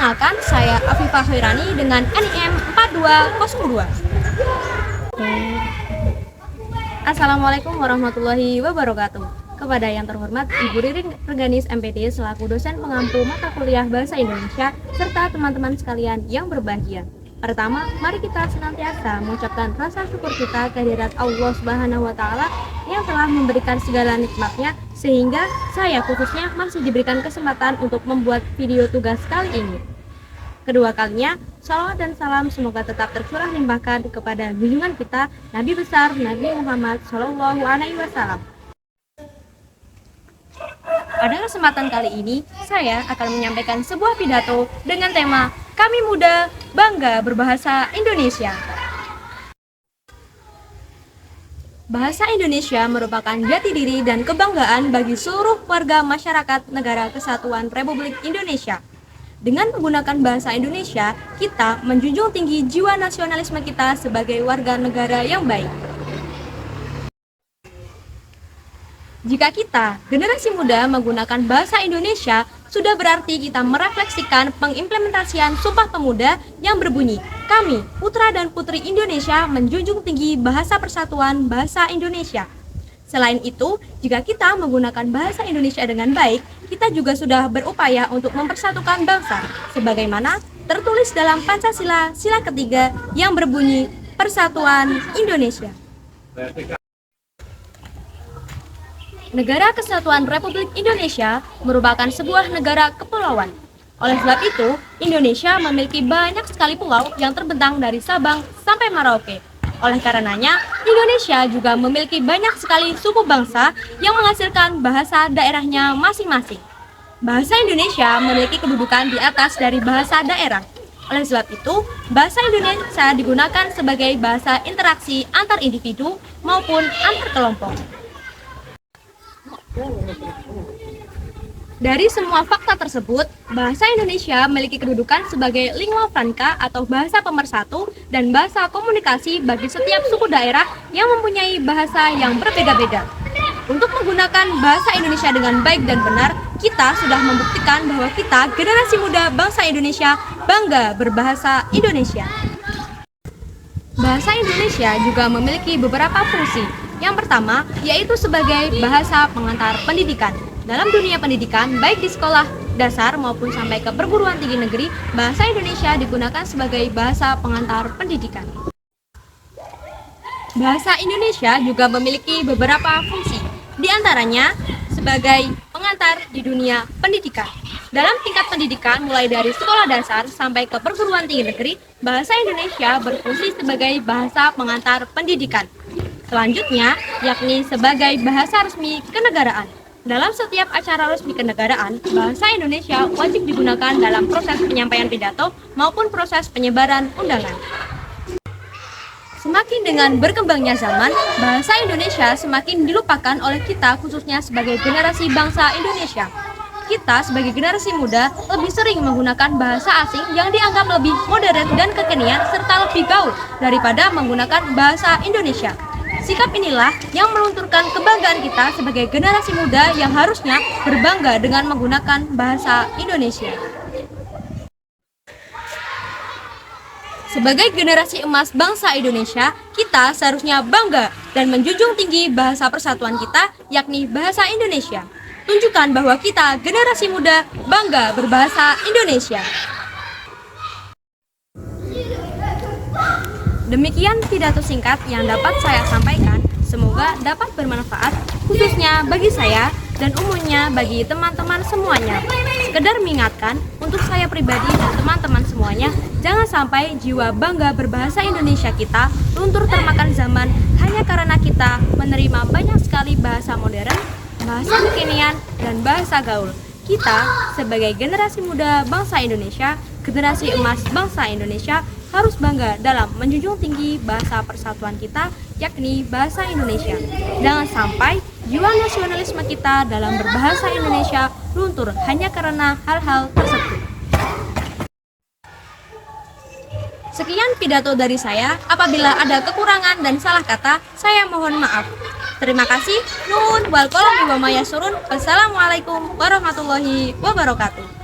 Perkenalkan, saya Afifah Khairani dengan NIM 4202. Assalamualaikum warahmatullahi wabarakatuh. Kepada yang terhormat Ibu Ririn Reganis MPD selaku dosen pengampu mata kuliah Bahasa Indonesia serta teman-teman sekalian yang berbahagia. Pertama, mari kita senantiasa mengucapkan rasa syukur kita kehadirat Allah Subhanahu wa taala yang telah memberikan segala nikmatnya sehingga saya khususnya masih diberikan kesempatan untuk membuat video tugas kali ini. Kedua kalinya, salawat dan salam semoga tetap tercurah limpahkan kepada junjungan kita Nabi besar Nabi Muhammad SAW. Pada kesempatan kali ini, saya akan menyampaikan sebuah pidato dengan tema Kami Muda Bangga Berbahasa Indonesia. Bahasa Indonesia merupakan jati diri dan kebanggaan bagi seluruh warga masyarakat Negara Kesatuan Republik Indonesia. Dengan menggunakan bahasa Indonesia, kita menjunjung tinggi jiwa nasionalisme kita sebagai warga negara yang baik. Jika kita, generasi muda, menggunakan bahasa Indonesia, sudah berarti kita merefleksikan pengimplementasian Sumpah Pemuda yang berbunyi, kami, putra dan putri Indonesia, menjunjung tinggi bahasa persatuan bahasa Indonesia. Selain itu, jika kita menggunakan bahasa Indonesia dengan baik, kita juga sudah berupaya untuk mempersatukan bangsa, sebagaimana tertulis dalam Pancasila Sila ketiga yang berbunyi Persatuan Indonesia. Negara Kesatuan Republik Indonesia merupakan sebuah negara kepulauan. Oleh sebab itu, Indonesia memiliki banyak sekali pulau yang terbentang dari Sabang sampai Merauke. Oleh karenanya, Indonesia juga memiliki banyak sekali suku bangsa yang menghasilkan bahasa daerahnya masing-masing. Bahasa Indonesia memiliki kedudukan di atas dari bahasa daerah. Oleh sebab itu, bahasa Indonesia digunakan sebagai bahasa interaksi antar individu maupun antar kelompok. Dari semua fakta tersebut, bahasa Indonesia memiliki kedudukan sebagai lingua franca atau bahasa pemersatu dan bahasa komunikasi bagi setiap suku daerah yang mempunyai bahasa yang berbeda-beda. Untuk menggunakan bahasa Indonesia dengan baik dan benar, kita sudah membuktikan bahwa kita, generasi muda bangsa Indonesia, bangga berbahasa Indonesia. Bahasa Indonesia juga memiliki beberapa fungsi. Yang pertama, yaitu sebagai bahasa pengantar pendidikan. Dalam dunia pendidikan, baik di sekolah dasar maupun sampai ke perguruan tinggi negeri, bahasa Indonesia digunakan sebagai bahasa pengantar pendidikan. Bahasa Indonesia juga memiliki beberapa fungsi, di antaranya sebagai pengantar di dunia pendidikan. Dalam tingkat pendidikan, mulai dari sekolah dasar sampai ke perguruan tinggi negeri, bahasa Indonesia berfungsi sebagai bahasa pengantar pendidikan. Selanjutnya, yakni sebagai bahasa resmi kenegaraan. Dalam setiap acara resmi kenegaraan, bahasa Indonesia wajib digunakan dalam proses penyampaian pidato maupun proses penyebaran undangan. Semakin dengan berkembangnya zaman, bahasa Indonesia semakin dilupakan oleh kita khususnya sebagai generasi bangsa Indonesia. Kita sebagai generasi muda lebih sering menggunakan bahasa asing yang dianggap lebih modern dan kekinian serta lebih gaul daripada menggunakan bahasa Indonesia. Sikap inilah yang melunturkan kebanggaan kita sebagai generasi muda yang harusnya berbangga dengan menggunakan bahasa Indonesia. Sebagai generasi emas bangsa Indonesia, kita seharusnya bangga dan menjunjung tinggi bahasa persatuan kita, yakni bahasa Indonesia. Tunjukkan bahwa kita, generasi muda, bangga berbahasa Indonesia. Demikian pidato singkat yang dapat saya sampaikan, semoga dapat bermanfaat khususnya bagi saya dan umumnya bagi teman-teman semuanya. Sekedar mengingatkan untuk saya pribadi dan teman-teman semuanya, jangan sampai jiwa bangga berbahasa Indonesia kita luntur termakan zaman hanya karena kita menerima banyak sekali bahasa modern, bahasa kekinian, dan bahasa gaul. Kita sebagai generasi muda bangsa Indonesia, generasi emas bangsa Indonesia, harus bangga dalam menjunjung tinggi bahasa persatuan kita, yakni bahasa Indonesia. Jangan sampai jiwa nasionalisme kita dalam berbahasa Indonesia luntur hanya karena hal-hal tersebut. Sekian pidato dari saya. Apabila ada kekurangan dan salah kata, saya mohon maaf. Terima kasih. Nuhun wal qalam wa ma yasurun. Wassalamualaikum warahmatullahi wabarakatuh.